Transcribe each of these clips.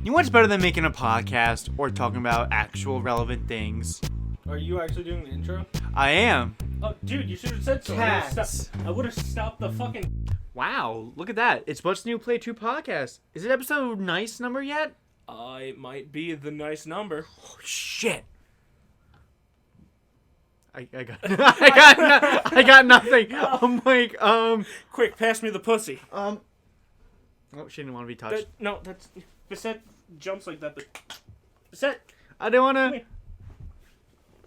You know what's better than making a podcast or talking about actual relevant things? Are you actually doing the intro? I am. Oh, dude, you should have said so. Cats. I would have stopped the fucking... Wow, look at that. It's What's New Play 2 podcast. Is it episode nice number yet? It might be the nice number. Oh, shit. I got nothing. I'm like, Quick, pass me the pussy. Oh, she didn't want to be touched. That's... Bissette jumps like that, but... Bissette! I didn't want to...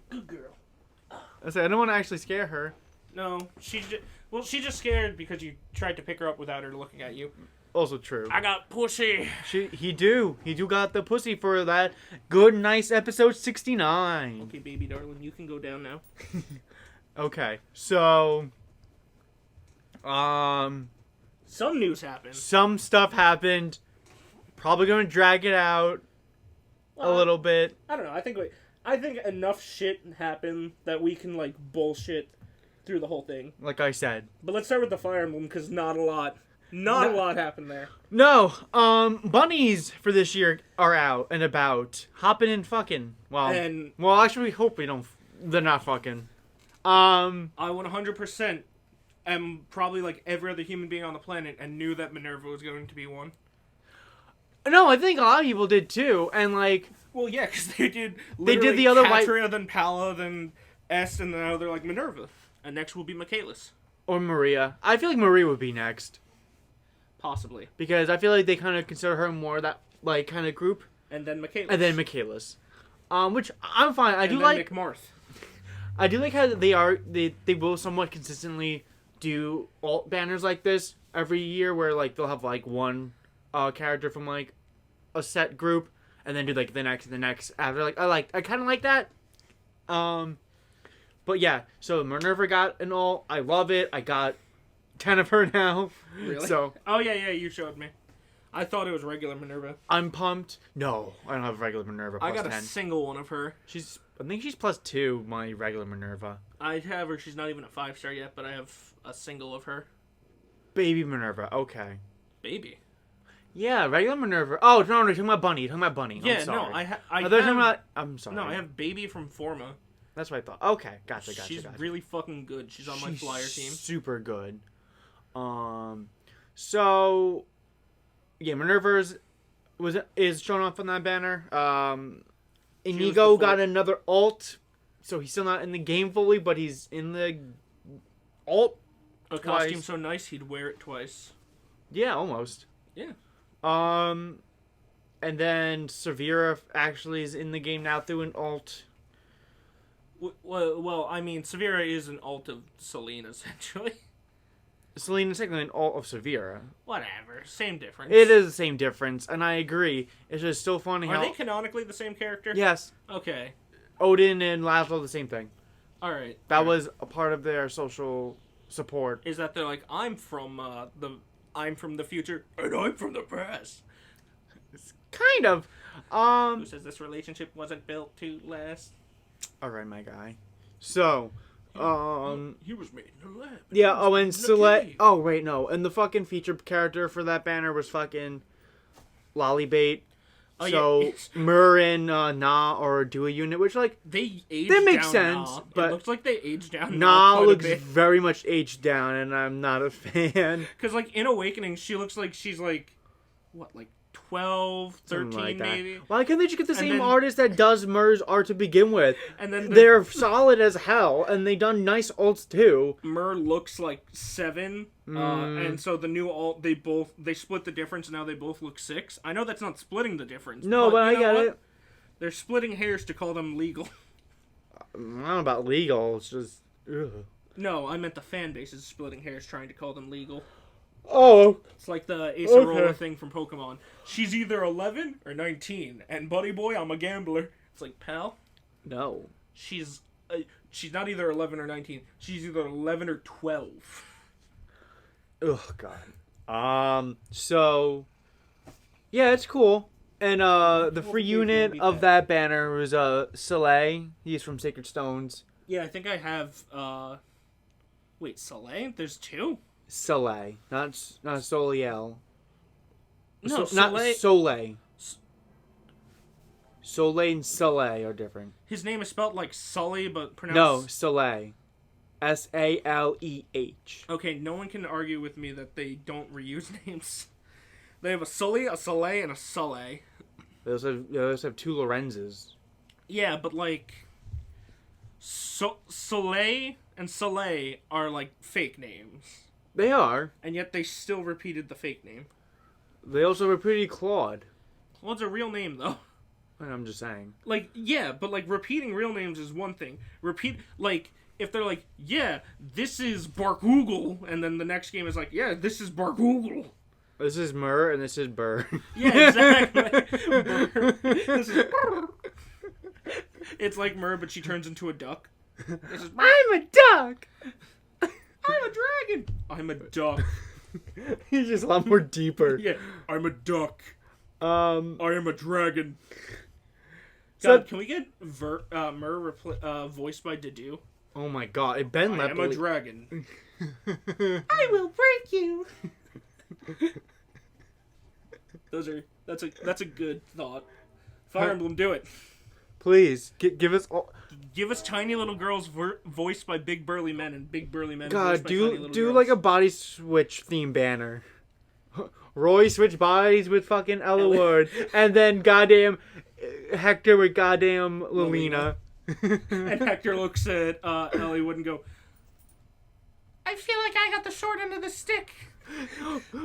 Good girl. I don't want to actually scare her. No, she's just scared because you tried to pick her up without her looking at you. Also true. I got pussy. He do got the pussy for that good, nice episode 69. Okay, baby darling, you can go down now. Okay, so... Some news happened. Some stuff happened. Probably gonna drag it out a little bit. I don't know. I think enough shit happened that we can like bullshit through the whole thing. Like I said. But let's start with the Fire Emblem because not a lot happened there. No, bunnies for this year are out and about, hopping and fucking. Well, actually, we hope they're not fucking. I 100% am probably like every other human being on the planet and knew that Minerva was going to be one. No, I think a lot of people did too, and like... Well, yeah, because they did the other Katria, then Pala, then Est, and now they're like Minerva. And next will be Michaelis. Or Maria. I feel like Maria would be next. Possibly. Because I feel like they kind of consider her more that, like, kind of group. And then Michaelis. And then Michaelis. Which, I'm fine. I do like how they will somewhat consistently do alt banners like this every year, where, like, they'll have, like, one character from, like, a set group, and then do, like, the next after. Like, I kind of like that. But yeah, so Minerva got an alt. I love it. I got 10 of her now. Really? So. Oh, yeah, you showed me. I thought it was regular Minerva. I'm pumped. No, I don't have regular Minerva plus 10. I got a single one of her. I think she's plus 2, my regular Minerva. I have her. She's not even a 5-star yet, but I have a single of her. Baby Minerva. Okay. Baby? Yeah, regular Minerva. Oh, no, you're talking about Bunny. You're talking about Bunny. Yeah, I'm sorry. I'm sorry. No, I have Baby from Forma. That's what I thought. Okay, gotcha. She's really fucking good. She's on my flyer team. Super good. So yeah, Minerva is shown off on that banner. Inigo got another alt, so he's still not in the game fully, but he's in the alt. A costume so nice he'd wear it twice. Yeah, almost. Yeah. And then Severa actually is in the game now through an alt. Well, I mean, Severa is an alt of Selene, essentially. Selene is technically an alt of Severa. Whatever. Same difference. It is the same difference, and I agree. It's just still funny how... Are they canonically the same character? Yes. Okay. Odin and Laszlo, the same thing. Alright. That was a part of their social support. Is that they're like, I'm from the future, and I'm from the past. It's kind of. Who says this relationship wasn't built to last? Alright, my guy. So, he was made in the lab. Yeah, and Select... Oh, wait, no. And the fucking featured character for that banner was fucking Lollybait. Oh, so, yeah. Mur and Na or do a unit, which, like... They aged that makes down sense, Na. but... It looks like they aged down Na looks very much aged down, and I'm not a fan. Because, like, in Awakening, she looks like she's, like... What, like 12, 13 like maybe? Why can't they just get the same artist that does Mur's art to begin with? And then they're solid as hell, and they done nice alts too. Mur looks like 7, and so the new alt, they split the difference, and now they both look 6. I know that's not splitting the difference. No, but I get it. They're splitting hairs to call them legal. I don't know about legal, it's just... Ugh. No, I meant the fan base is splitting hairs trying to call them legal. Oh. It's like the Ace Aurora thing from Pokemon. She's either 11 or 19, and buddy boy, I'm a gambler. It's like, pal? No. She's not either 11 or 19. She's either 11 or 12. Oh, God. So, yeah, it's cool. And, the free unit of that banner was, Soleil. He's from Sacred Stones. Yeah, I think I have, wait, Soleil? There's 2? Soleil, not Soliel. No, Not Soleil. Soleil and Soleil are different. His name is spelled like Sully, but pronounced... No, Soleil. Saleh. Okay, no one can argue with me that they don't reuse names. They have a Sully, a Soleil, and a Sully. They also have two Lorenzes. Yeah, but like... Soleil and Soleil are like fake names. They are. And yet they still repeated the fake name. They also repeated Claude. Claude's a real name, though. I'm just saying. Like, yeah, but like repeating real names is one thing. Like... If they're like, yeah, this is Barkoogle, and then the next game is like, yeah, this is Barkoogle. This is Mur, and this is Burr. Yeah, exactly. This is Burr. It's like Mur, but she turns into a duck. This is, I'm a duck! I'm a dragon! I'm a duck. He's just a lot more deeper. Yeah, I'm a duck. I am a dragon. So, God, can we get Mur voiced by Dedue? Oh my god, it Ben I am a dragon. I will break you. That's a good thought. Fire Emblem, do it. Please give us all. Give us tiny little girls voiced by big burly men and big burly men. God, voiced by tiny little do girls. like a body switch theme banner. Roy switch bodies with fucking Ella Ward, and then goddamn Hector with goddamn Lilina. And Hector looks at Ellie and go, I feel like I got the short end of the stick.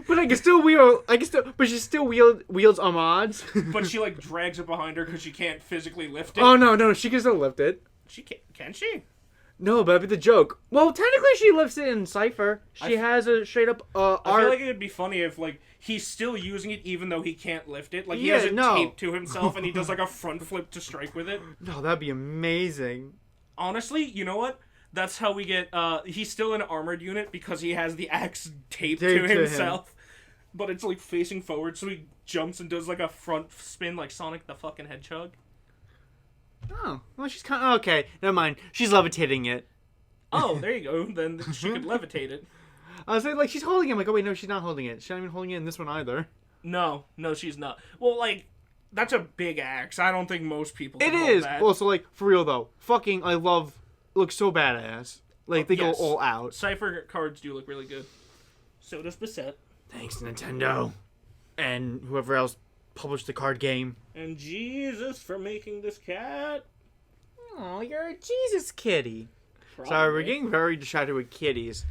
But I can still wield. But she still wields Ahmad's. But she like drags it behind her because she can't physically lift it. Oh no, she can still lift it. She can she? No, but that'd be the joke. Well, technically she lifts it in Cypher. She has a straight up I feel like it would be funny if like he's still using it even though he can't lift it. Like he has it taped to himself and he does like a front flip to strike with it. No, that'd be amazing. Honestly, you know what? That's how we get he's still an armored unit because he has the axe taped to himself. But it's like facing forward, so he jumps and does like a front spin like Sonic the fucking Hedgehog. Oh, well, she's kind of... Okay, never mind. She's levitating it. Oh, there you go. Then she could levitate it. I was saying, like, she's holding it. I'm like, oh, wait, no, she's not holding it. She's not even holding it in this one either. No, she's not. Well, like, that's a big axe. I don't think most people can hold that. Well, so, like, for real, though. Fucking, I love... Looks so badass. Like, they go all out. Cypher cards do look really good. So does Beset. Thanks, Nintendo. And whoever else published the card game. And Jesus for making this cat. Oh, you're a Jesus kitty. Probably. Sorry, we're getting very distracted with kitties.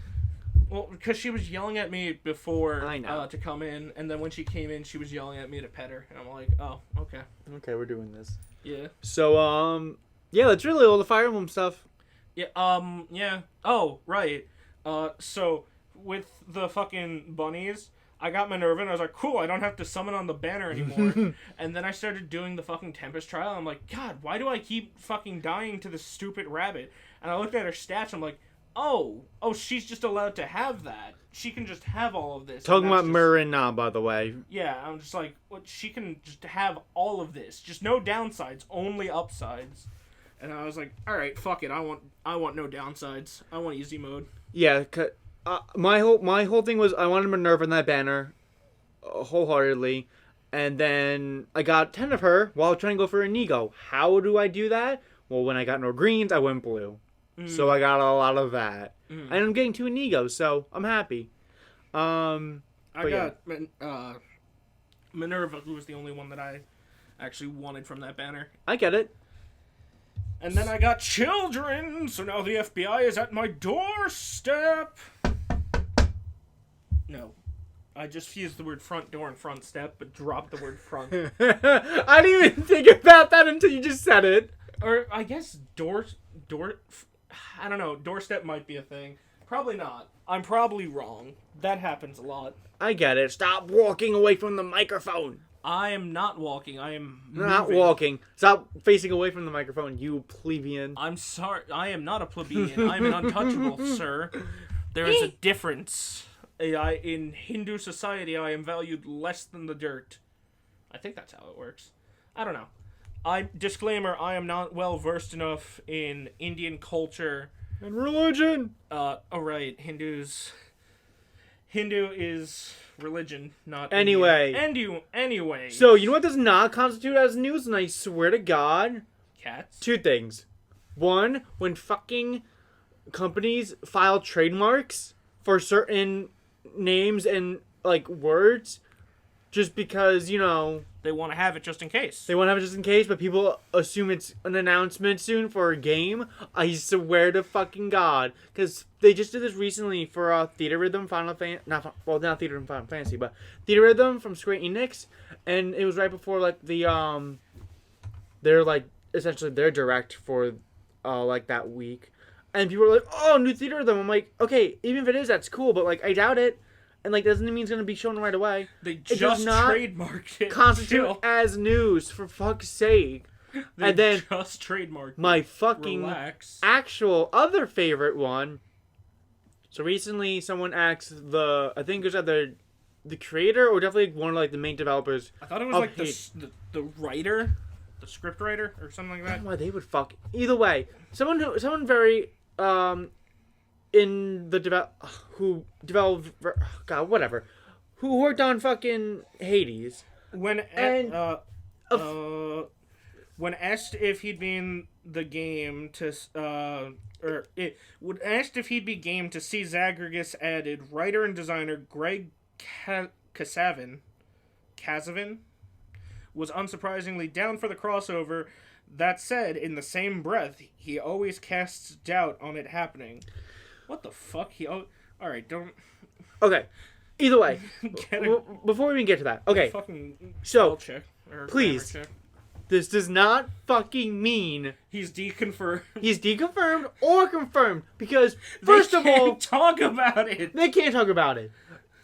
Well, because she was yelling at me before I know. To come in, and then when she came in, she was yelling at me to pet her, and I'm like, oh, okay. Okay, we're doing this. Yeah. So, yeah, that's really all the Fire Emblem stuff. Yeah, yeah. Oh, right. So, with the fucking bunnies... I got Minerva and I was like, cool, I don't have to summon on the banner anymore. And then I started doing the fucking Tempest trial. And I'm like, God, why do I keep fucking dying to this stupid rabbit? And I looked at her stats. I'm like, oh, she's just allowed to have that. She can just have all of this. Talking about Mirren now, by the way. Yeah, I'm just like, what? She can just have all of this. Just no downsides, only upsides. And I was like, all right, fuck it. I want no downsides. I want easy mode. Yeah, my whole thing was I wanted Minerva in that banner, wholeheartedly, and then I got 10 of her while trying to go for Inigo. How do I do that? Well, when I got no greens, I went blue, so I got a lot of that, and I'm getting 2 Inigos, so I'm happy. I got Minerva, who was the only one that I actually wanted from that banner. I get it. And then I got children, so now the FBI is at my doorstep. No. I just fused the word front door and front step, but dropped the word front. I didn't even think about that until you just said it. Or, I guess door... I don't know. Doorstep might be a thing. Probably not. I'm probably wrong. That happens a lot. I get it. Stop walking away from the microphone. I am not walking. I am moving. Not walking. Stop facing away from the microphone, you plebeian. I'm sorry. I am not a plebeian. I'm an untouchable, sir. There is a difference. In Hindu society, I am valued less than the dirt. I think that's how it works. I don't know. Disclaimer, I am not well versed enough in Indian culture. And religion. Alright, Hindus Hindu is religion, not anyway. Anyway. So, you know what does not constitute as news? And I swear to God. Cats? 2 things. 1, when fucking companies file trademarks for certain names and, like, words, just because, you know... They want to have it just in case. They want to have it just in case, but people assume it's an announcement soon for a game. I swear to fucking God. Because they just did this recently for Theater Rhythm Final Fantasy... Not Theater Rhythm Final Fantasy, but Theater Rhythm from Square Enix. And it was right before, like, the, they're, like, essentially their direct for, like, that week. And people were like, oh, new Theater Rhythm. I'm like, okay, even if it is, that's cool, but, like, I doubt it. And, like, doesn't mean it's going to be shown right away. They just trademarked it. Constitute as news, for fuck's sake. They and then just trademarked my fucking actual other favorite one. So recently someone asked I think it was either the creator or definitely one of, like, the main developers. I thought it was, like, the writer, the script writer, or something like that. I don't know why they would fuck... Either way, someone very... in the who developed whatever, who worked on fucking Hades. When asked if he'd be in the game to asked if he'd be game to see Zagreus added, writer and designer Greg Kasavin was unsurprisingly down for the crossover. That said, in the same breath, he always casts doubt on it happening. What the fuck? Alright, don't... Okay. Either way. Before we even get to that. Okay. So, please. Check. This does not fucking mean... He's deconfirmed. He's deconfirmed or confirmed. Because, first of all... They can't talk about it. They can't talk about it.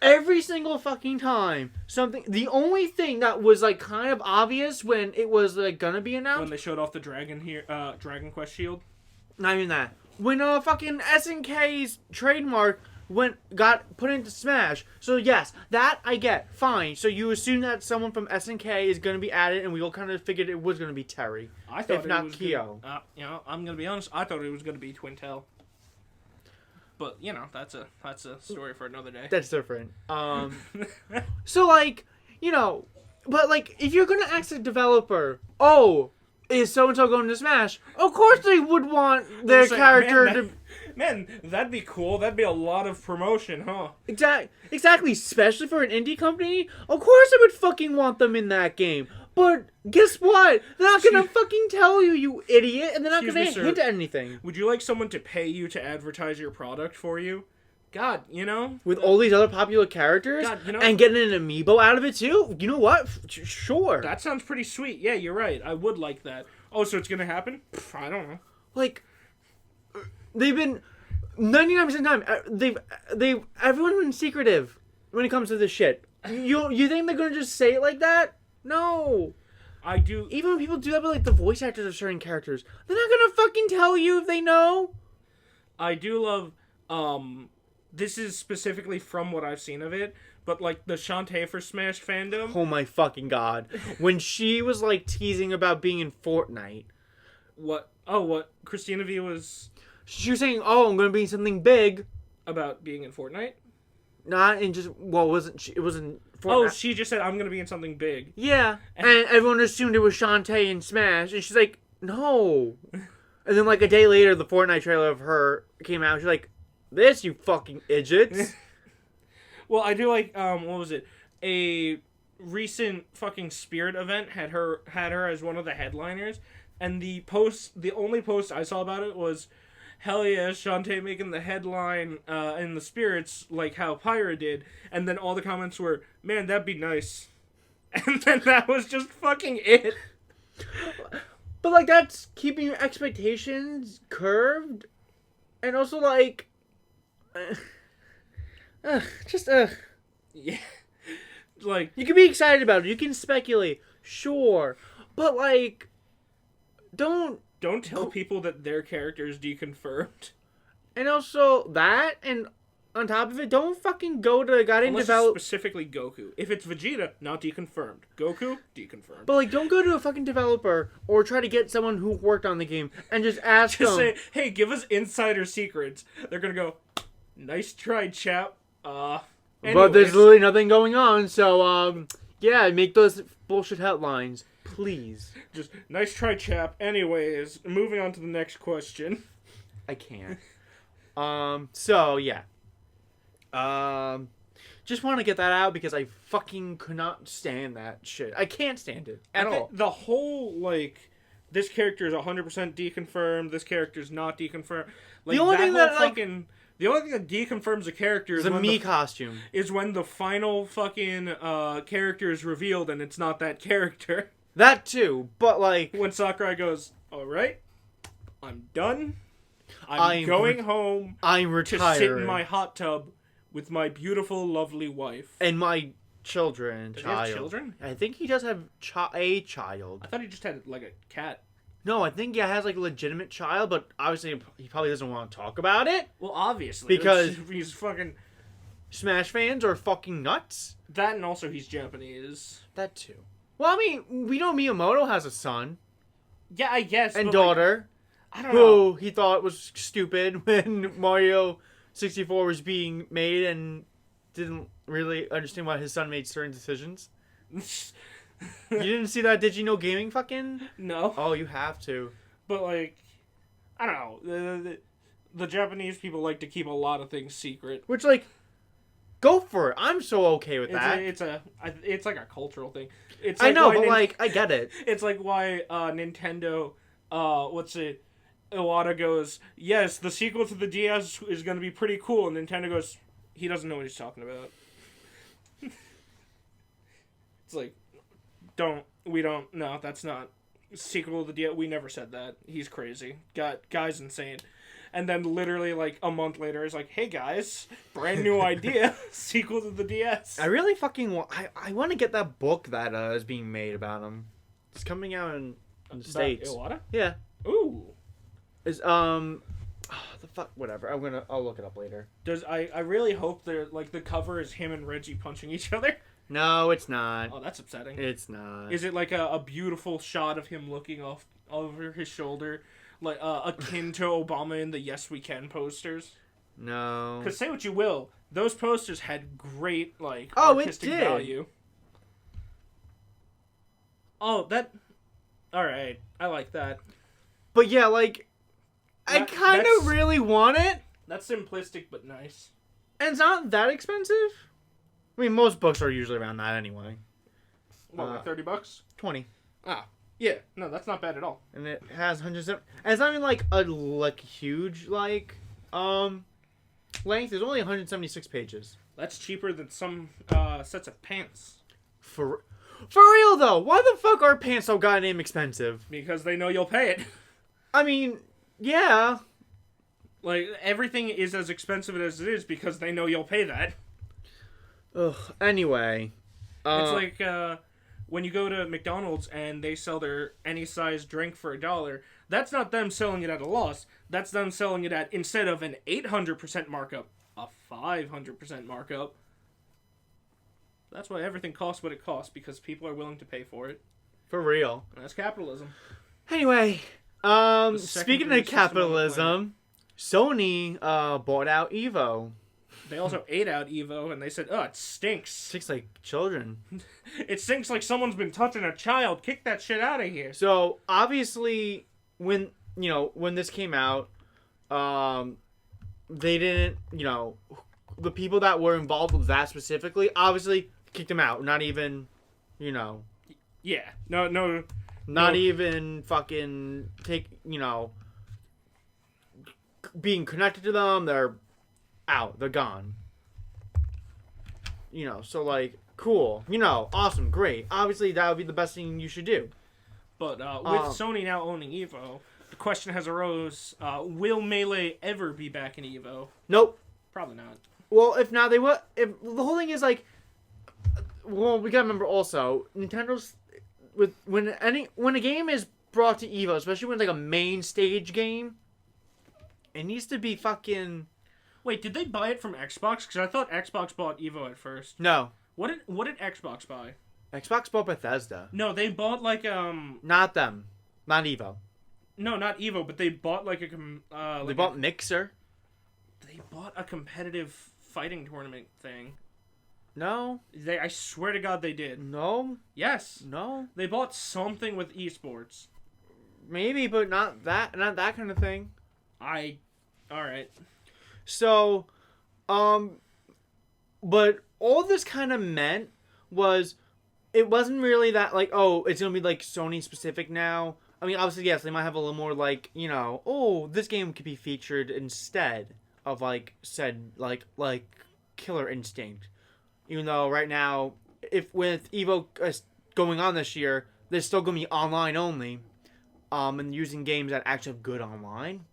Every single fucking time. The only thing that was, like, kind of obvious when it was, like, gonna be announced... When they showed off the Dragon Quest shield? Not even that. When fucking SNK's trademark got put into Smash. So yes, that I get. Fine. So you assume that someone from SNK is going to be added, and we all kind of figured it was going to be Terry. I thought if not Kyo. I'm going to be honest. I thought it was going to be Twintel. But, you know, that's a story for another day. That's different. So, like, you know, but, like, if you're going to ask a developer, is so-and-so going to Smash? Of course they would want their character to... Man, that'd be cool. That'd be a lot of promotion, huh? Exactly. Especially for an indie company. Of course I would fucking want them in that game. But guess what? They're not going to fucking tell you, you idiot. And they're not going to hint at anything. Would you like someone to pay you to advertise your product for you? God, you know? With all these other popular characters? God, you know, and getting an amiibo out of it too? You know what? Sure. That sounds pretty sweet. Yeah, you're right. I would like that. Oh, so it's going to happen? I don't know. Like, they've been... 99% of the time, everyone's been secretive when it comes to this shit. You think they're going to just say it like that? No. I do... Even when people do that with, like, the voice actors of certain characters, they're not going to fucking tell you if they know. I do love... This is specifically from what I've seen of it, but, like, the Shantae for Smash fandom. Oh my fucking God. When she was, like, teasing about being in Fortnite. What? Oh, what? Christina V was... She was saying, I'm going to be in something big. About being in Fortnite? Not in just... Well, it wasn't Fortnite. Oh, she just said, I'm going to be in something big. Yeah. And everyone assumed it was Shantae in Smash. And she's like, no. And then, like, a day later, the Fortnite trailer of her came out. She's like... This, you fucking idiots. Well, I do like, what was it? A recent fucking Spirit event had her as one of the headliners, and the only post I saw about it was, hell yeah, Shantae making the headline in the Spirits, like how Pyra did, and then all the comments were, man, that'd be nice. And then that was just fucking it. But, like, that's keeping your expectations curved, and also, like... Yeah. Like, you can be excited about it. You can speculate. Sure. But, like, don't tell people that their character is deconfirmed. And also that, and on top of it, don't fucking go to goddamn develop... specifically Goku. If it's Vegeta, not deconfirmed. Goku, deconfirmed. But, like, don't go to a fucking developer or try to get someone who worked on the game and just ask them... say, hey, give us insider secrets. They're gonna go, nice try, chap. But there's literally nothing going on, so, yeah, make those bullshit headlines, please. Just, nice try, chap. Anyways, moving on to the next question. I can't. So, yeah. Just want to get that out because I fucking could not stand that shit. I can't stand it at all. The whole, like, this character is 100% deconfirmed, this character is not deconfirmed. Like, the only thing that deconfirms a character is a Mii costume. Is when the final fucking character is revealed and it's not that character. That too, but like when Sakurai goes, "Alright, I'm done. I'm going home. I'm retiring. To sit in my hot tub with my beautiful, lovely wife. And my children. Does he have children? I think he does have a child. I thought he just had, like, a cat. No, I think he has, like, a legitimate child, but obviously he probably doesn't want to talk about it. Well, obviously. Because he's fucking... Smash fans are fucking nuts. That and also he's Japanese. That too. Well, I mean, we know Miyamoto has a son. Yeah, I guess. And daughter. Like, I don't know. Who he thought was stupid when Mario 64 was being made and didn't really understand why his son made certain decisions. You didn't see that Did You Know Gaming fucking? No. Oh, you have to. But, like, I don't know. The Japanese people like to keep a lot of things secret. Which, like, go for it. I'm so okay with that. It's like a cultural thing. It's like I know, but, like, I get it. It's like why Nintendo, Iwata goes, yes, the sequel to the DS is going to be pretty cool. And Nintendo goes, he doesn't know what he's talking about. It's like, no, that's not. Sequel to the DS, we never said that. He's crazy. Guy's insane. And then literally, like, a month later, it's like, hey, guys, brand new idea, sequel to the DS. I really fucking want... I want to get that book that is being made about him. It's coming out in the States. Iwata? Yeah. Ooh. Is, the fuck, whatever. I'll look it up later. I really hope like, the cover is him and Reggie punching each other. No, it's not. Oh, that's upsetting. It's not. Is it like a beautiful shot of him looking off over his shoulder? Like, akin to Obama in the Yes We Can posters? No. Because say what you will, those posters had great, like, artistic value. Oh, that... Alright, I like that. But yeah, like, I kind of really want it. That's simplistic, but nice. And it's not that expensive. I mean, most books are usually around that anyway. What, like $30? 20. Ah. Yeah, no, that's not bad at all. And it has hundreds of... And it's not even, like, a huge, like, length. There's only 176 pages. That's cheaper than some, sets of pants. For real, though, why the fuck are pants so goddamn expensive? Because they know you'll pay it. I mean, yeah. Like, everything is as expensive as it is because they know you'll pay that. Ugh, anyway. It's like, when you go to McDonald's and they sell their any size drink for $1, that's not them selling it at a loss. That's them selling it at, instead of an 800% markup, a 500% markup. That's why everything costs what it costs, because people are willing to pay for it. For real. And that's capitalism. Anyway, speaking of capitalism, Sony bought out Evo. They also ate out Evo, and they said, oh, it stinks. Stinks like children. It stinks like someone's been touching a child. Kick that shit out of here. So, obviously, when this came out, they didn't, the people that were involved with that specifically, obviously, kicked them out. Not even, Yeah. No. Not even fucking being connected to them. They're out. They're gone. So, like, cool. Awesome. Great. Obviously, that would be the best thing you should do. But with Sony now owning Evo, the question has arose, will Melee ever be back in Evo? Nope. Probably not. Well, if not, they will. If the whole thing is, like... Well, we gotta remember also, Nintendo's... When a game is brought to Evo, especially when it's, like, a main stage game, it needs to be fucking... Wait, did they buy it from Xbox? Because I thought Xbox bought Evo at first. No. What did Xbox buy? Xbox bought Bethesda. No, they bought like Not them. Not Evo. No, not Evo, but they bought like a they bought Mixer. They bought a competitive fighting tournament thing. No. I swear to God they did. No. Yes. No. They bought something with esports. Maybe, but not that kind of thing. Alright. So, but all this kind of meant was, it wasn't really that, like, oh, it's gonna be, like, Sony specific now. I mean, obviously, yes, they might have a little more, like, you know, oh, this game could be featured instead of, like, said, like Killer Instinct. Even though right now, if with Evo going on this year, there's still gonna be online only, and using games that actually have good online,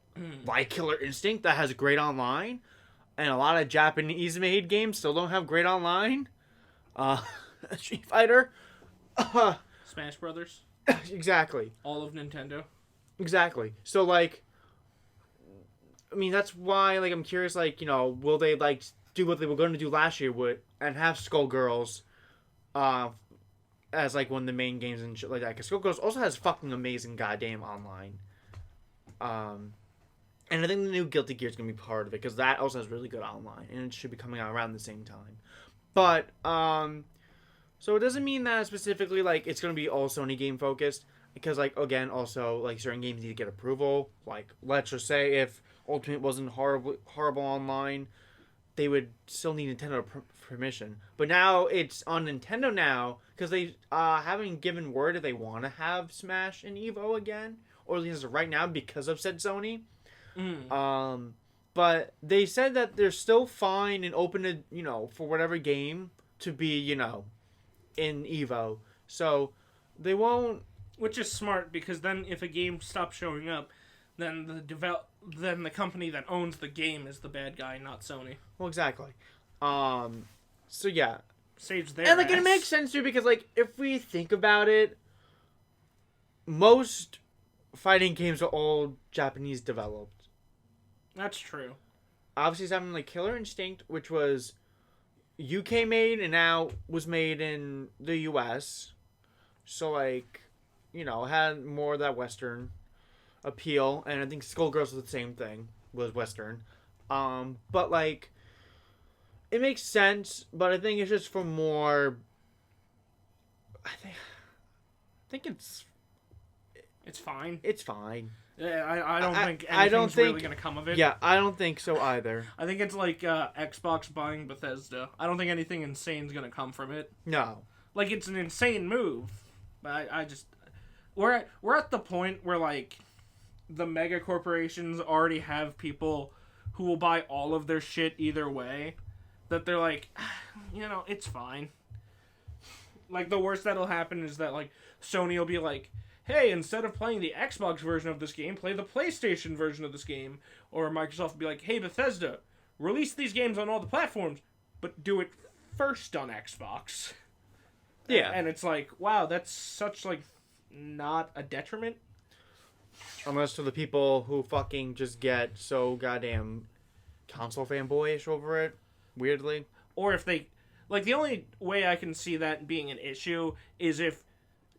like Killer Instinct that has great online, and a lot of Japanese-made games still don't have great online. Street Fighter. Smash Brothers. Exactly. All of Nintendo. Exactly. So, like, I mean, that's why, like, I'm curious, like, you know, will they, like, do what they were going to do last year and have Skullgirls as, like, one of the main games and shit like that. Because Skullgirls also has fucking amazing goddamn online. And I think the new Guilty Gear is going to be part of it, because that also has really good online, and it should be coming out around the same time. But, so it doesn't mean that specifically, like, it's going to be all Sony game focused, because, like, again, also, like, certain games need to get approval. Like, let's just say if Ultimate wasn't horrible online, they would still need Nintendo permission. But now it's on Nintendo now, because they haven't given word if they want to have Smash and Evo again, or at least right now because of said Sony. But they said that they're still fine and open to, you know, for whatever game to be, you know, in Evo. So they won't. Which is smart, because then if a game stops showing up, then the company that owns the game is the bad guy, not Sony. Well, exactly. So yeah, saves their and like ass. It makes sense too, because like if we think about it, most fighting games are all Japanese developed. That's true. Obviously, something like Killer Instinct, which was UK made and now was made in the US. So, like, you know, had more of that Western appeal. And I think Skullgirls was the same thing, was Western. But, like, it makes sense, but I think it's just for more. I think it's fine. It's fine. Yeah, I don't think anything's really going to come of it. Yeah, I don't think so either. I think it's like Xbox buying Bethesda. I don't think anything insane's going to come from it. No. Like, it's an insane move. But I just... We're at the point where, like, the mega corporations already have people who will buy all of their shit either way. That they're like, you know, it's fine. Like, the worst that'll happen is that, like, Sony will be like, hey, instead of playing the Xbox version of this game, play the PlayStation version of this game. Or Microsoft will be like, hey, Bethesda, release these games on all the platforms, but do it first on Xbox. Yeah. And it's like, wow, that's such, like, not a detriment. Unless to the people who fucking just get so goddamn console fanboyish over it, weirdly. Or if they... Like, the only way I can see that being an issue is if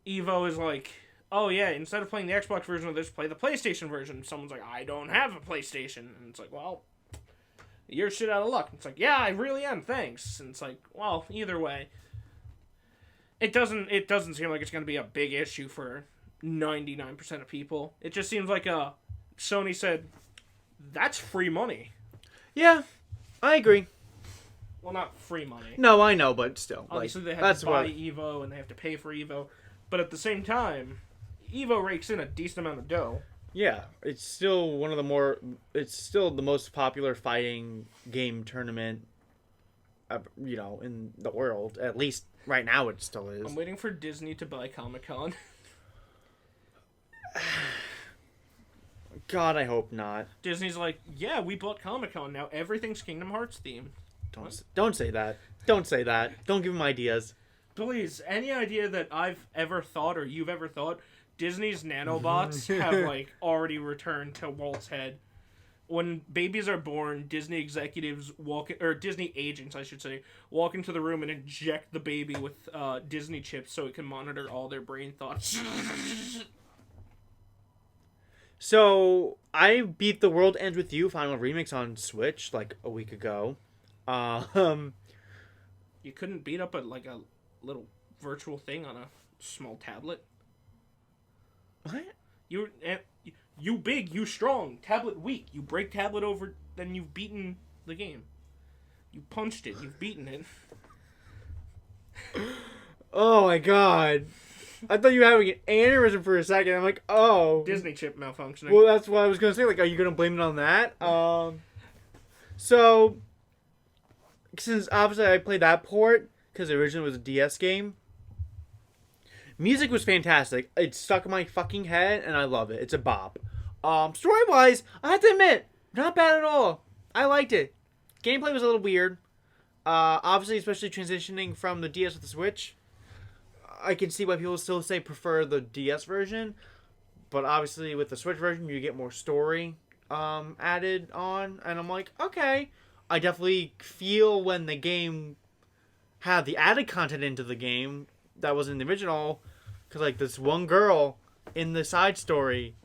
Evo is like... oh yeah, instead of playing the Xbox version of this, play the PlayStation version. Someone's like, I don't have a PlayStation. And it's like, well, you're shit out of luck. It's like, yeah, I really am, thanks. And it's like, well, either way. It doesn't seem like it's going to be a big issue for 99% of people. It just seems like Sony said, that's free money. Yeah, I agree. Well, not free money. No, I know, but still. Obviously, they have to buy Evo, and they have to pay for Evo. But at the same time, Evo rakes in a decent amount of dough. Yeah, it's still it's still the most popular fighting game tournament, you know, in the world. At least right now it still is. I'm waiting for Disney to buy Comic-Con. God, I hope not. Disney's like, yeah, we bought Comic-Con. Now everything's Kingdom Hearts themed. Don't say that. Don't say that. Don't give them ideas. Please, any idea that I've ever thought or you've ever thought, Disney's nanobots have, like, already returned to Walt's head. When babies are born, Disney executives Disney agents, I should say, walk into the room and inject the baby with Disney chips so it can monitor all their brain thoughts. So, I beat The World Ends With You Final Remix on Switch, like, a week ago. You You couldn't beat up a little virtual thing on a small tablet. What? You big, you strong. Tablet weak. You break tablet over, then you've beaten the game. You punched it. You've beaten it. Oh my god. I thought you were having an aneurysm for a second. I'm like, oh. Disney chip malfunctioning. Well, that's what I was going to say. Like, are you going to blame it on that? So, since obviously I played that port, because originally it was a DS game, music was fantastic. It stuck in my fucking head, and I love it. It's a bop. Story-wise, I have to admit, not bad at all. I liked it. Gameplay was a little weird. Obviously, especially transitioning from the DS to the Switch. I can see why people still say prefer the DS version. But obviously, with the Switch version, you get more story added on. And I'm like, okay. I definitely feel when the game had the added content into the game that was in the original. Because, like, this one girl in the side story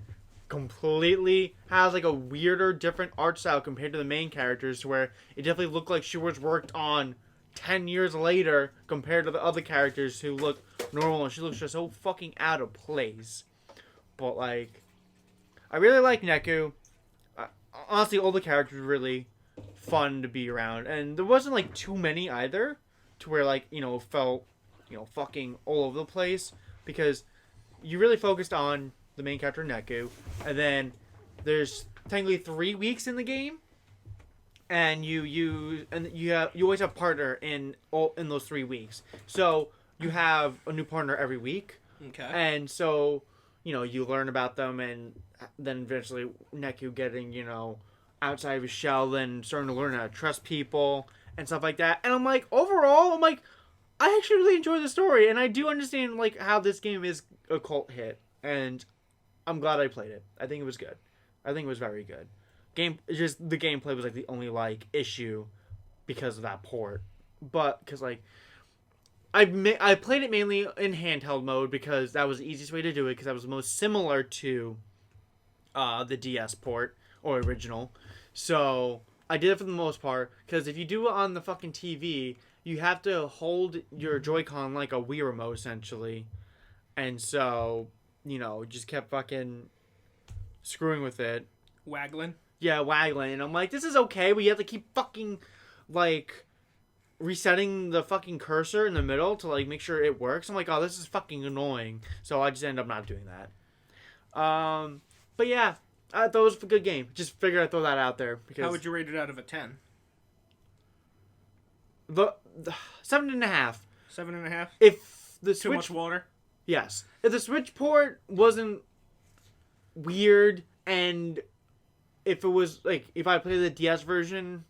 completely has like a weirder, different art style compared to the main characters, where it definitely looked like she was worked on 10 years later compared to the other characters who look normal, and she looks just so fucking out of place. But like, I really like Neku. Honestly, all the characters were really fun to be around, and there wasn't like too many either to where like, you know, felt, you know, fucking all over the place, because you really focused on the main character Neku, and then there's technically 3 weeks in the game, and you always have a partner in those 3 weeks. So you have a new partner every week. Okay. And so, you know, you learn about them, and then eventually Neku getting, you know, outside of his shell, then starting to learn how to trust people and stuff like that. And I'm like, overall, I'm like, I actually really enjoy the story, and I do understand like how this game is a cult hit, and I'm glad I played it. I think it was good. I think it was very good. The gameplay was like the only like issue because of that port. But because like I played it mainly in handheld mode because that was the easiest way to do it, because that was the most similar to the DS port or original. So I did it for the most part, because if you do it on the fucking TV, you have to hold your Joy-Con like a Wii remote essentially, and so, you know, just kept fucking screwing with it. Waggling? Yeah, waggling. And I'm like, this is okay, but you have to keep fucking, like, resetting the fucking cursor in the middle to, like, make sure it works. I'm like, oh, this is fucking annoying. So I just end up not doing that. But yeah, I thought it was a good game. Just figured I'd throw that out there. Because how would you rate it out of a 10? The 7.5. 7.5? If the Too much water? Yes. If the Switch port wasn't weird, and if it was, like, if I played the DS version,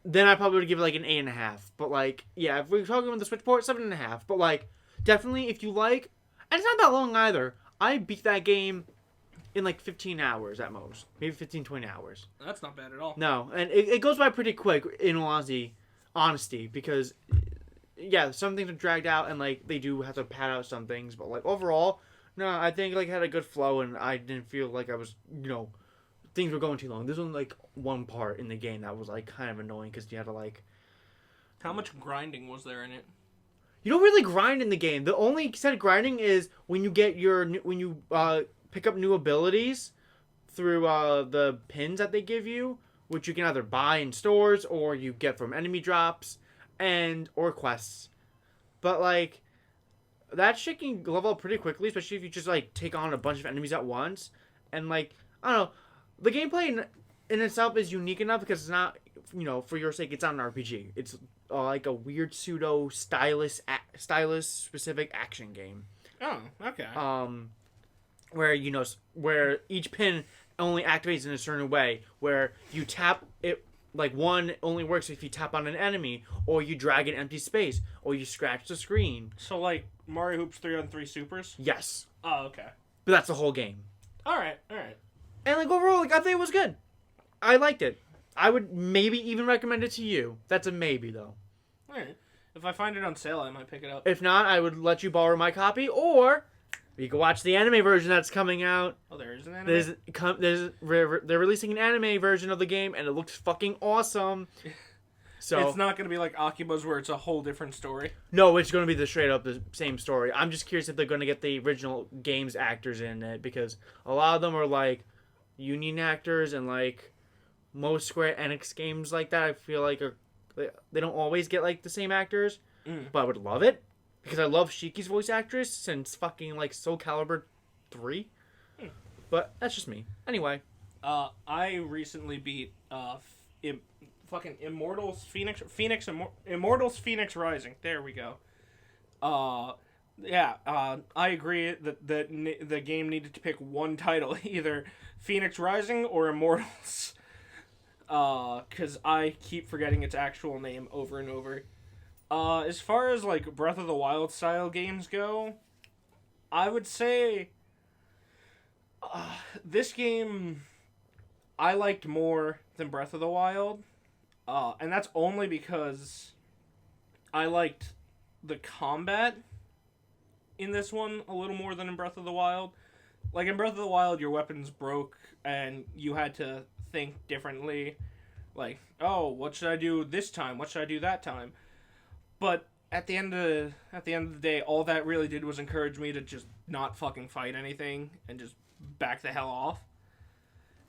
then I probably would give it, like, an 8.5. But, like, yeah, if we're talking about the Switch port, 7.5. But, like, definitely, if you like, and it's not that long either. I beat that game in, like, 15 hours at most. Maybe 15, 20 hours. That's not bad at all. No, and it goes by pretty quick, in all honesty, because, yeah, some things are dragged out, and, like, they do have to pad out some things, but, like, overall, no, I think, like, it had a good flow, and I didn't feel like I was, you know, things were going too long. There's only, like, one part in the game that was, like, kind of annoying, because you had to, like... How much grinding was there in it? You don't really grind in the game. The only set of grinding is when you get when you pick up new abilities through the pins that they give you, which you can either buy in stores, or you get from enemy drops, or quests. But, like, that shit can level up pretty quickly, especially if you just, like, take on a bunch of enemies at once. And, like, I don't know, the gameplay in itself is unique enough because it's not, you know, for your sake, it's not an RPG. It's like a weird pseudo stylus specific action game. Oh, okay. Where, you know, where each pin only activates in a certain way, where you tap it, like, one only works if you tap on an enemy, or you drag an empty space, or you scratch the screen. So, like, Mario Hoops 3-on-3 Supers? Yes. Oh, okay. But that's the whole game. Alright. And, like, overall, like, I think it was good. I liked it. I would maybe even recommend it to you. That's a maybe, though. Alright. If I find it on sale, I might pick it up. If not, I would let you borrow my copy, or you can watch the anime version that's coming out. Oh, there is an anime? They're releasing an anime version of the game, and it looks fucking awesome. So it's not going to be like Akiba's where it's a whole different story. No, it's going to be the same story. I'm just curious if they're going to get the original games actors in it, because a lot of them are like union actors, and like most Square Enix games like that, I feel like they don't always get like the same actors. But I would love it because I love Shiki's voice actress since fucking like Soul Calibur 3. But that's just me. Anyway, I recently beat fucking Immortals Immortals Phoenix Rising. There we go. I agree that the game needed to pick one title, either Phoenix Rising or Immortals. Because I keep forgetting its actual name over and over. As far as like Breath of the Wild style games go, I would say this game I liked more than Breath of the Wild. And that's only because I liked the combat in this one a little more than in Breath of the Wild. Like, in Breath of the Wild, your weapons broke, and you had to think differently. Like, oh, what should I do this time? What should I do that time? But at the end of the day, all that really did was encourage me to just not fucking fight anything and just back the hell off.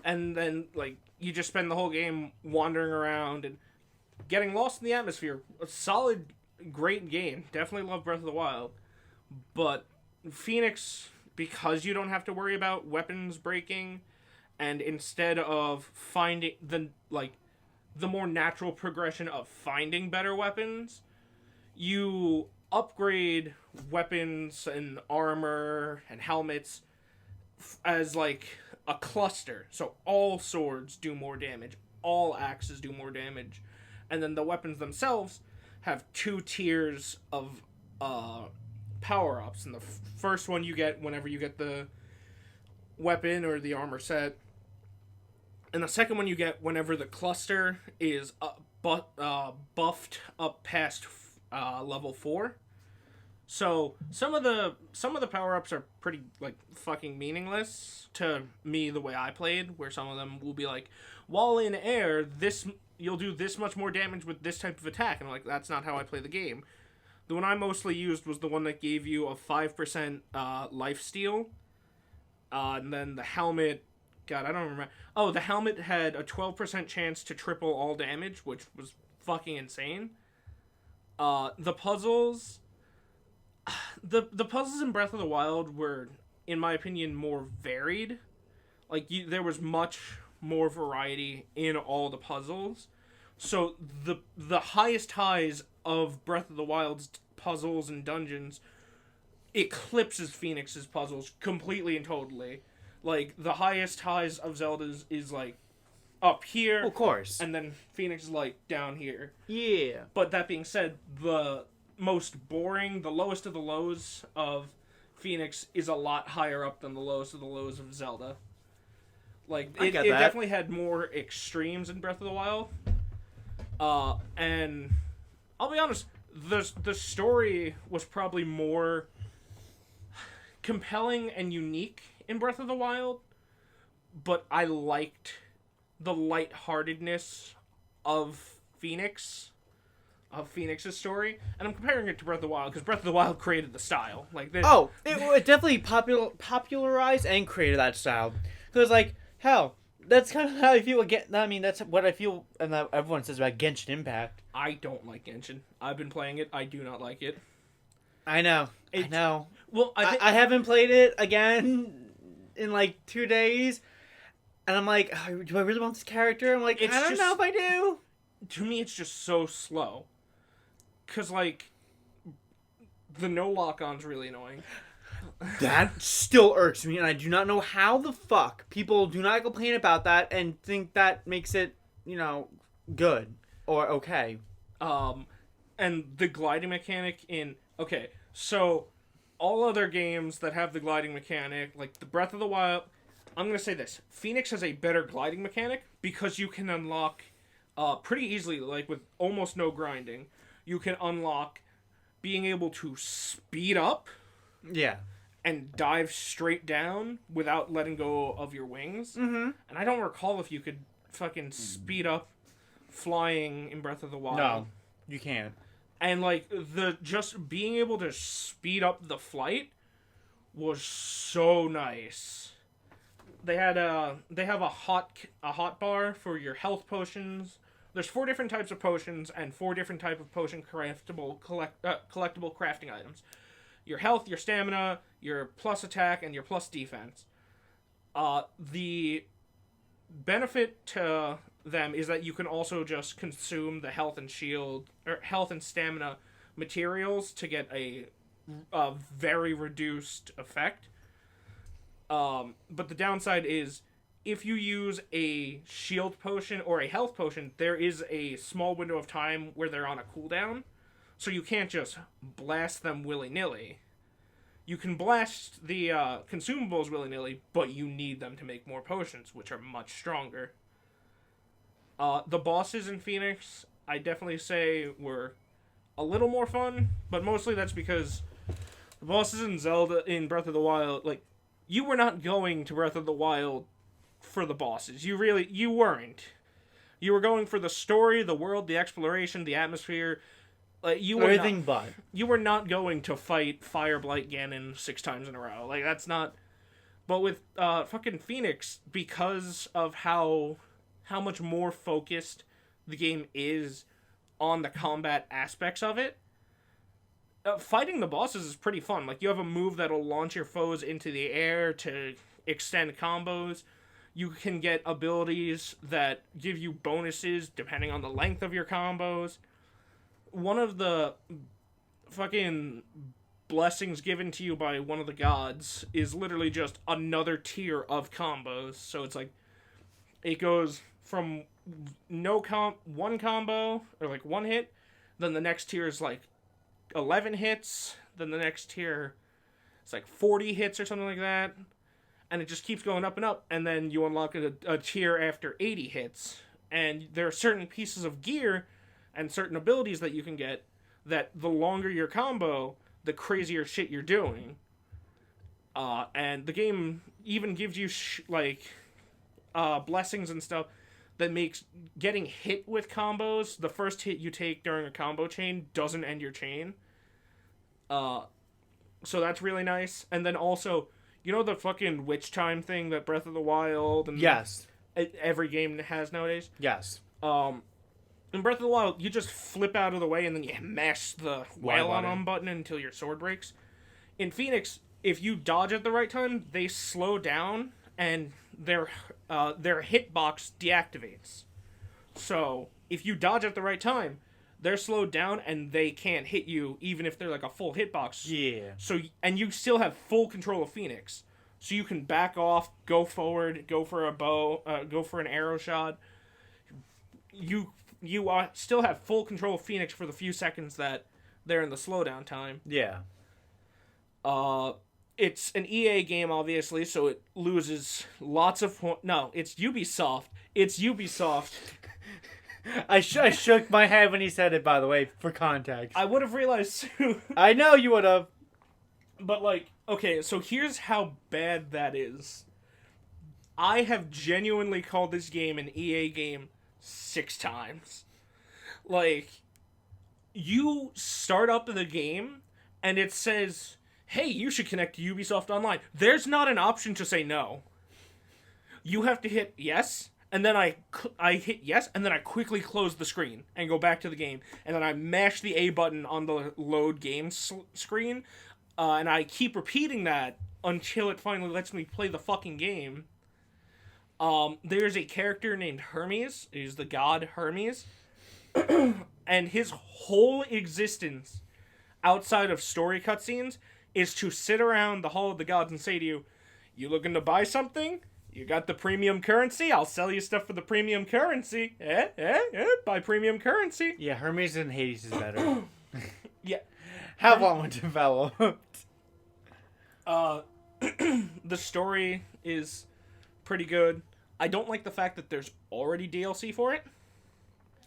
And then, like, you just spend the whole game wandering around and getting lost in the atmosphere. A solid, great game. Definitely love Breath of the Wild. But Phoenix, because you don't have to worry about weapons breaking, and instead of finding the more natural progression of finding better weapons, you upgrade weapons and armor and helmets as like a cluster. So all swords do more damage, all axes do more damage, and then the weapons themselves have 2 tiers of power-ups. And the first one you get whenever you get the weapon or the armor set, and the second one you get whenever the cluster is buffed up past level 4. So some of the power-ups are pretty like fucking meaningless to me the way I played, where some of them will be like, while in air, you'll do this much more damage with this type of attack, and I'm like, that's not how I play the game. The one I mostly used was the one that gave you a 5% lifesteal, and then the helmet. God, I don't remember. Oh, the helmet had a 12% chance to triple all damage, which was fucking insane. The puzzles... The puzzles in Breath of the Wild were, in my opinion, more varied. Like, there was much more variety in all the puzzles. So, the highest highs of Breath of the Wild's puzzles and dungeons eclipses Phoenix's puzzles completely and totally. Like, the highest highs of Zelda's is, like, up here. Of course. And then Phoenix is, like, down here. Yeah. But that being said, the most boring, the lowest of the lows of Phoenix is a lot higher up than the lowest of the lows of Zelda. Like, it definitely had more extremes in Breath of the Wild. And I'll be honest, the story was probably more compelling and unique in Breath of the Wild, but I liked the lightheartedness of Phoenix's story, and I'm comparing it to Breath of the Wild because Breath of the Wild created the style. Like, it definitely popularized and created that style. Because, like, hell, that's kind of how I feel again. I mean, that's what I feel, and that everyone says about Genshin Impact. I don't like Genshin. I've been playing it. I do not like it. I know. Well, I haven't played it again in like 2 days, and I'm like, oh, do I really want this character? I'm like, I don't know if I do. To me, it's just so slow. Because, like, the no lock-on's really annoying. That still irks me, and I do not know how the fuck people do not complain about that and think that makes it, good or okay. And the gliding mechanic okay, so all other games that have the gliding mechanic, like the Breath of the Wild, I'm going to say this. Phoenix has a better gliding mechanic because you can unlock pretty easily, like with almost no grinding. You can unlock being able to speed up. Yeah. And dive straight down without letting go of your wings. Mm-hmm. And I don't recall if you could fucking speed up flying in Breath of the Wild. No, you can't. And, like, just being able to speed up the flight was so nice. They have a hot bar for your health potions. There's 4 different types of potions and 4 different types of potion collectible crafting items. Your health, your stamina, your plus attack, and your plus defense. The benefit to them is that you can also just consume the health and shield or health and stamina materials to get a very reduced effect. But the downside is if you use a shield potion or a health potion, there is a small window of time where they're on a cooldown, so you can't just blast them willy-nilly. You can blast the consumables willy-nilly, but you need them to make more potions, which are much stronger. The bosses in Phoenix, I definitely say, were a little more fun, but mostly that's because the bosses in Breath of the Wild, like, you were not going to Breath of the Wild for the bosses. You weren't. You were going for the story, the world, the exploration, the atmosphere. You were everything but. You were not going to fight Fireblight Ganon 6 times in a row. Like, that's not... But with fucking Phoenix, because of how much more focused the game is on the combat aspects of it, fighting the bosses is pretty fun. Like, you have a move that'll launch your foes into the air to extend combos. You can get abilities that give you bonuses depending on the length of your combos. One of the fucking blessings given to you by one of the gods is literally just another tier of combos. So it's like, it goes from one combo, or like one hit, then the next tier is like 11 hits, then the next tier it's like 40 hits or something like that, and it just keeps going up and up, and then you unlock a tier after 80 hits, and there are certain pieces of gear and certain abilities that you can get that the longer your combo, the crazier shit you're doing. And the game even gives you blessings and stuff that makes getting hit with combos, the first hit you take during a combo chain doesn't end your chain. So that's really nice. And then also, you know the fucking witch time thing that Breath of the Wild and yes, every game has nowadays? Yes. In Breath of the Wild, you just flip out of the way and then you mash the wail on button until your sword breaks. In Phoenix, if you dodge at the right time, they slow down and their hitbox deactivates. So if you dodge at the right time, they're slowed down and they can't hit you even if they're like a full hitbox. Yeah. So and you still have full control of Phoenix. So you can back off, go forward, go for a bow, go for an arrow shot. You still have full control of Phoenix for the few seconds that they're in the slowdown time. Yeah. It's an EA game, obviously, so it loses lots of points. No, it's Ubisoft. It's Ubisoft. I shook my head when he said it, by the way, for context. I would have realized too. I know you would have. But, like, okay, so here's how bad that is. I have genuinely called this game an EA game 6 times. Like, you start up the game, and it says, hey, you should connect to Ubisoft Online. There's not an option to say no. You have to hit yes, and then I hit yes, and then I quickly close the screen and go back to the game, and then I mash the A button on the load game screen, and I keep repeating that until it finally lets me play the fucking game. There's a character named Hermes. He's the god Hermes. And his whole existence outside of story cutscenes is to sit around the Hall of the Gods and say to you, you looking to buy something? You got the premium currency? I'll sell you stuff for the premium currency. Buy premium currency. Yeah, Hermes and Hades is better. Yeah. How long it developed? The story is pretty good. I don't like the fact that there's already DLC for it.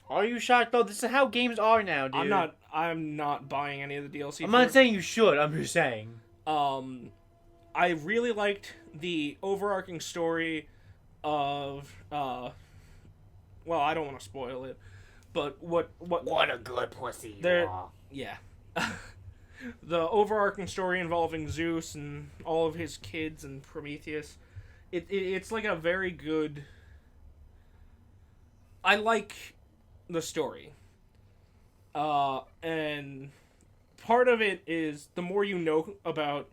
Are you shocked though? This is how games are now, dude. I'm not buying any of the DLC. I'm not saying you should. I'm just saying. I really liked the overarching story of well, I don't want to spoil it, But what a good pussy you are. Yeah. The overarching story involving Zeus and all of his kids and Prometheus, it's like a very good... I like the story. And part of it is the more you know about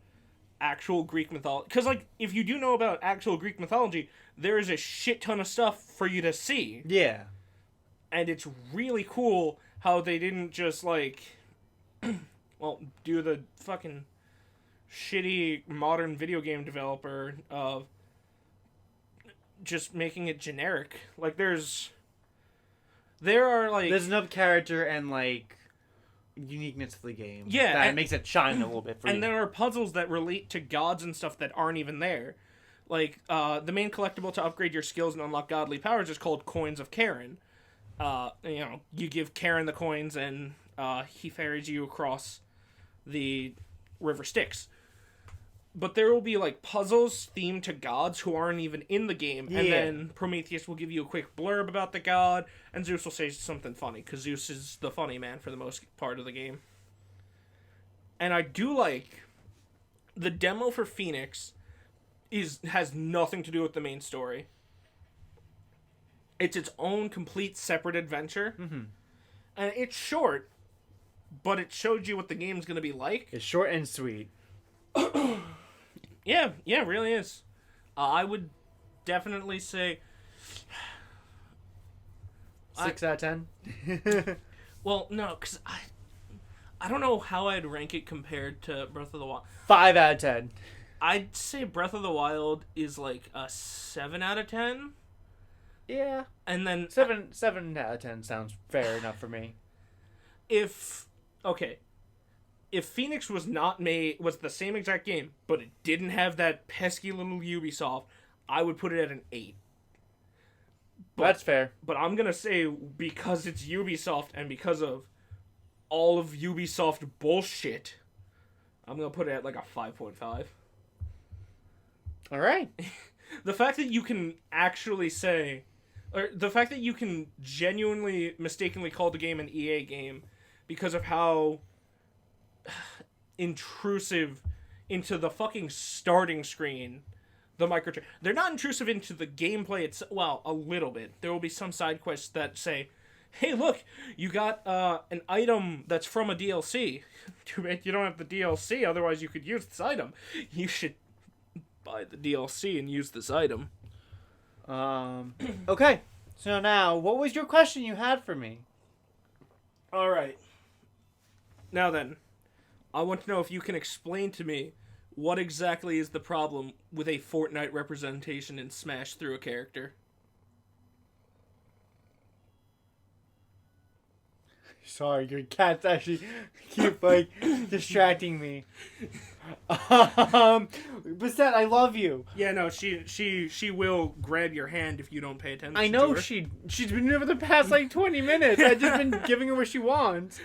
actual Greek mythology. Because, like, if you do know about actual Greek mythology, there is a shit ton of stuff for you to see. Yeah. And it's really cool how they didn't just, like... well, do the fucking shitty modern video game developer of just making it generic. Like, there's enough character and, like, uniqueness to the game. Yeah. That makes it shine a little bit for you. And there are puzzles that relate to gods and stuff that aren't even there. Like, the main collectible to upgrade your skills and unlock godly powers is called Coins of Charon. You give Charon the coins and he ferries you across the river Styx. But there will be, like, puzzles themed to gods who aren't even in the game. Yeah. And then Prometheus will give you a quick blurb about the god, and Zeus will say something funny, because Zeus is the funny man for the most part of the game. And I do like the demo for Phoenix has nothing to do with the main story. It's its own complete separate adventure. Mm-hmm. And it's short, but it showed you what the game's going to be like. It's short and sweet. Yeah, it really is. I would definitely say 6 out of 10. Well, no, because I don't know how I'd rank it compared to Breath of the Wild. 5 out of 10. I'd say Breath of the Wild is like a 7 out of 10. Yeah. And then 7 out of 10 sounds fair enough for me. If Phoenix was the same exact game, but it didn't have that pesky little Ubisoft, I would put it at an 8. That's fair. But I'm going to say, because it's Ubisoft and because of all of Ubisoft bullshit, I'm going to put it at like a 5.5. All right. The fact that you can actually say, or the fact that you can genuinely mistakenly call the game an EA game because of how intrusive into the fucking starting screen the microtransactions. They're not intrusive into the gameplay itself. Well, a little bit. There will be some side quests that say, hey, look, you got an item that's from a DLC. Too bad you don't have the DLC, otherwise you could use this item. You should buy the DLC and use this item. Okay. So now, what was your question you had for me? All right. Now then, I want to know if you can explain to me what exactly is the problem with a Fortnite representation in Smash through a character. Sorry, your cats actually keep, like, distracting me. Bastet, I love you. Yeah, no, she will grab your hand if you don't pay attention. I know to her. she's been here for the past, like, 20 minutes. I've just been giving her what she wants.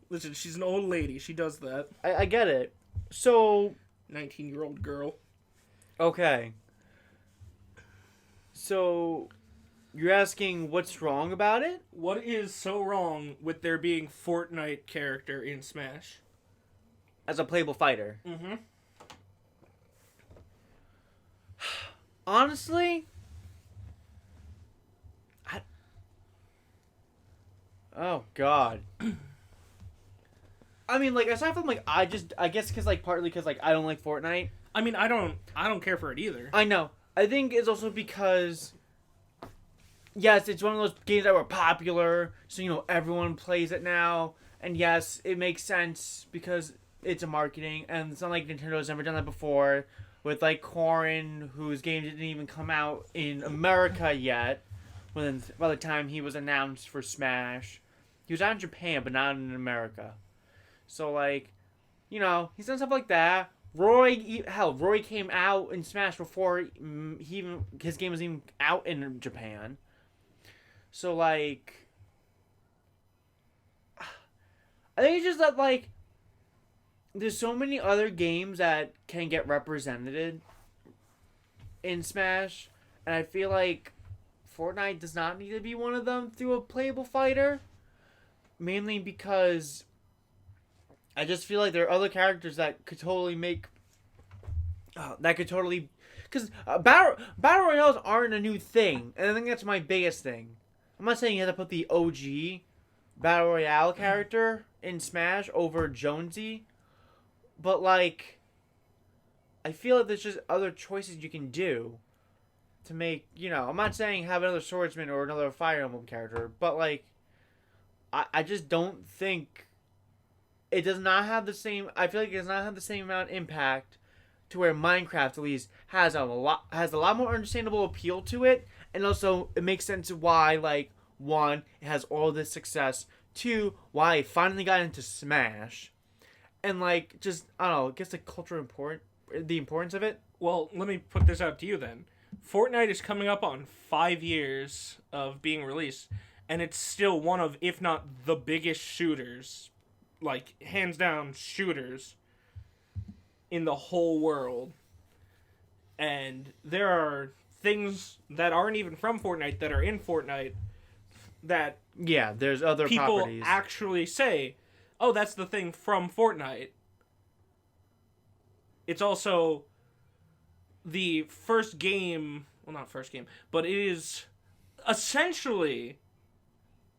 Listen, she's an old lady. She does that. I get it. So... 19-year-old girl. Okay. So... You're asking what's wrong about it? What is so wrong with there being Fortnite character in Smash? As a playable fighter. Mm-hmm. Honestly... Oh, God. I mean, like, aside from, like, I guess because, like, partly because, like, I don't like Fortnite. I mean, I don't care for it either. I know. I think it's also because... Yes, it's one of those games that were popular, so, you know, everyone plays it now. And yes, it makes sense because it's a marketing, and it's not like Nintendo's never done that before with, like, Corrin, whose game didn't even come out in America yet by the time he was announced for Smash. He was out in Japan, but not in America. So, like, you know, he's done stuff like that. Roy came out in Smash before his game was even out in Japan. So, like, I think it's just that, like, there's so many other games that can get represented in Smash, and I feel like Fortnite does not need to be one of them through a playable fighter. Mainly because I just feel like there are other characters that could totally make... Because Battle Royales aren't a new thing. And I think that's my biggest thing. I'm not saying you have to put the OG Battle Royale character in Smash over Jonesy. But, like... I feel like there's just other choices you can do to make, I'm not saying have another swordsman or another Fire Emblem character, but like, I just don't think it does not have the same. I feel like it does not have the same amount of impact to where Minecraft at least has a lot more understandable appeal to it, and also it makes sense why, like, one, it has all this success, two, why it finally got into Smash, and like, just I don't know, it gets the importance of it. Well, let me put this out to you then. Fortnite is coming up on 5 years of being released, and it's still one of, if not the biggest shooters, like, hands down shooters in the whole world. And there are things that aren't even from Fortnite that are in Fortnite that... Yeah, there's other people properties. Actually say, oh, that's the thing from Fortnite. It's also the first game, well, not first game, but it is essentially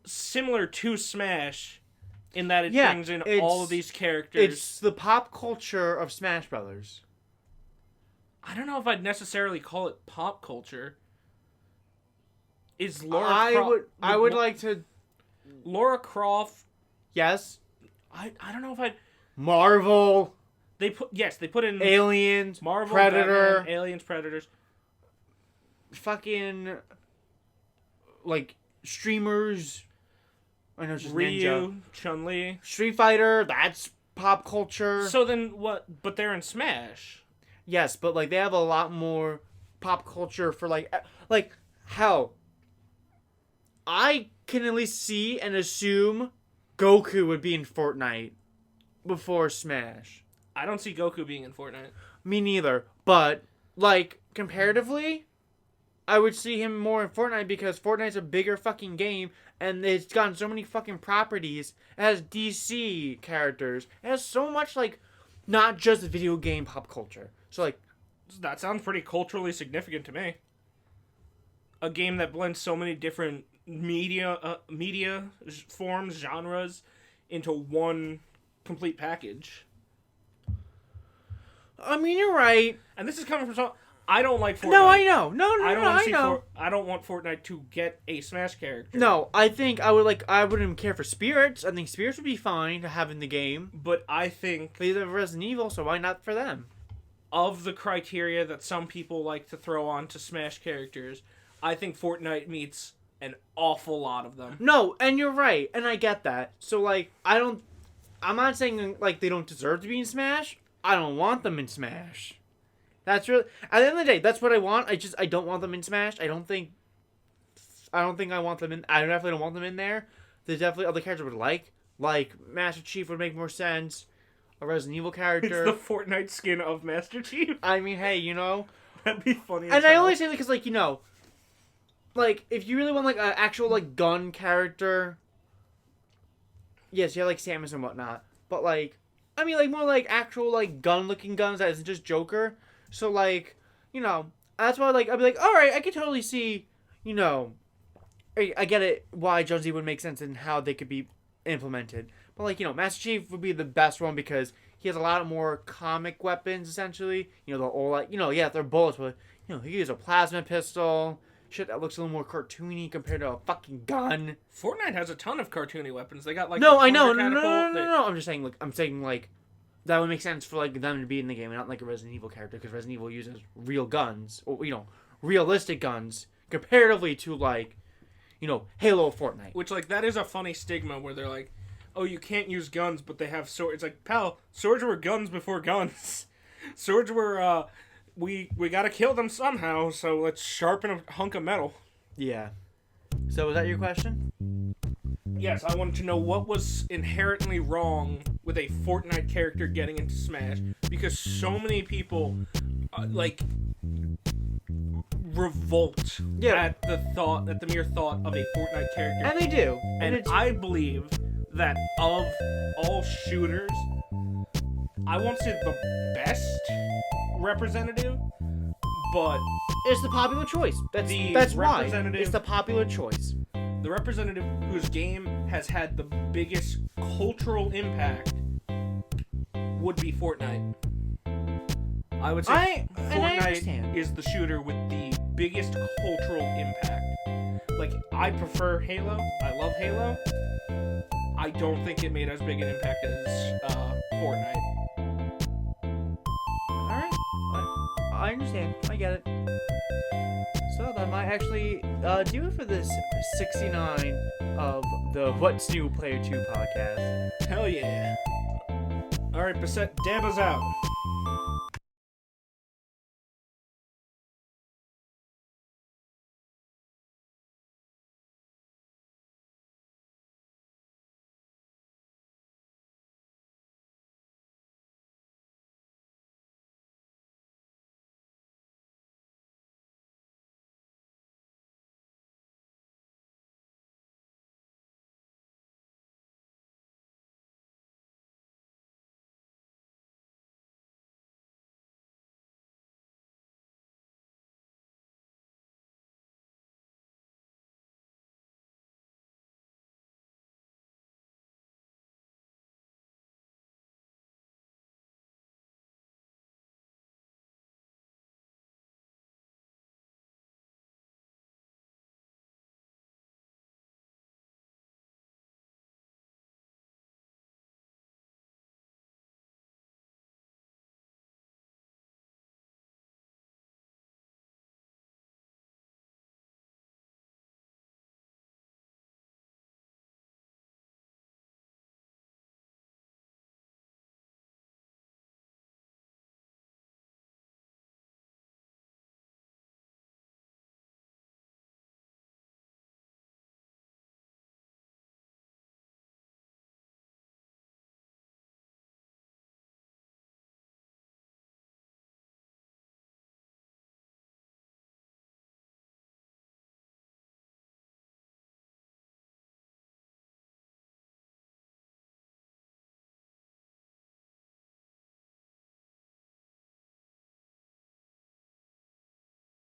similar to Smash in that it brings in all of these characters. It's the pop culture of Smash Brothers. I don't know if I'd necessarily call it pop culture. Is Lara I would like to... Lara Croft... Yes? I don't know if I'd... Marvel... They put in Aliens, Marvel, Predator, Batman, Aliens, Predators, fucking like streamers. I know it's just Ryu, Ninja. Chun-Li, Street Fighter. That's pop culture. So then what? But they're in Smash. Yes, but like they have a lot more pop culture for like hell. I can at least see and assume Goku would be in Fortnite before Smash. I don't see Goku being in Fortnite. Me neither. But, like, comparatively, I would see him more in Fortnite because Fortnite's a bigger fucking game and it's gotten so many fucking properties. It has DC characters. It has so much, like, not just video game pop culture. So, like... That sounds pretty culturally significant to me. A game that blends so many different media forms, genres, into one complete package. I mean, you're right. And this is coming from someone... I don't like Fortnite. No, I know. No, I don't want Fortnite to get a Smash character. No, I think I wouldn't care for Spirits. I think Spirits would be fine to have in the game. But I think... They have Resident Evil, so why not for them? Of the criteria that some people like to throw on to Smash characters, I think Fortnite meets an awful lot of them. No, and you're right, and I get that. So, like, I'm not saying, like, they don't deserve to be in Smash. I don't want them in Smash. That's really... At the end of the day, that's what I want. I don't want them in Smash. I don't think I want them in... I definitely don't want them in there. There's definitely other characters I would like. Like, Master Chief would make more sense. A Resident Evil character. It's the Fortnite skin of Master Chief. I mean, hey, That'd be funny And I only say that because, like, like, if you really want, like, an actual, like, gun character... Yes, you have, like, Samus and whatnot. But, like... I mean, like, more, like, actual, like, gun-looking guns that isn't just Joker. So, like, that's why, like, I'd be like, alright, I could totally see, I get it, why Jonesy would make sense and how they could be implemented. But, like, Master Chief would be the best one because he has a lot more comic weapons, essentially. They're all, like, they're bullets, but, he can use a plasma pistol, shit that looks a little more cartoony compared to a fucking gun. Fortnite has a ton of cartoony weapons. They got, like, no, I know, no. I'm just saying, like, that would make sense for, like, them to be in the game and not, like, a Resident Evil character, because Resident Evil uses real guns, or, realistic guns, comparatively to, like, Halo or Fortnite. Which, like, that is a funny stigma where they're like, oh, you can't use guns, but they have swords. It's like, pal, swords were guns before guns. Swords were, we gotta kill them somehow, so let's sharpen a hunk of metal. Yeah. So, was that your question? Yes, I wanted to know what was inherently wrong with a Fortnite character getting into Smash, because so many people, revolt at the mere thought of a Fortnite character. And they do. And I believe that of all shooters, I won't say the best representative, but it's the popular choice. That's why it's the popular choice. The representative whose game has had the biggest cultural impact would be Fortnite. I would say Fortnite is the shooter with the biggest cultural impact. Like, I prefer Halo. I love Halo. I don't think it made as big an impact as Fortnite. Alright. I understand. I get it. So that might actually do it for this 69 of the What's New Player 2 podcast. Hell yeah. Alright, Bassett, dab us out.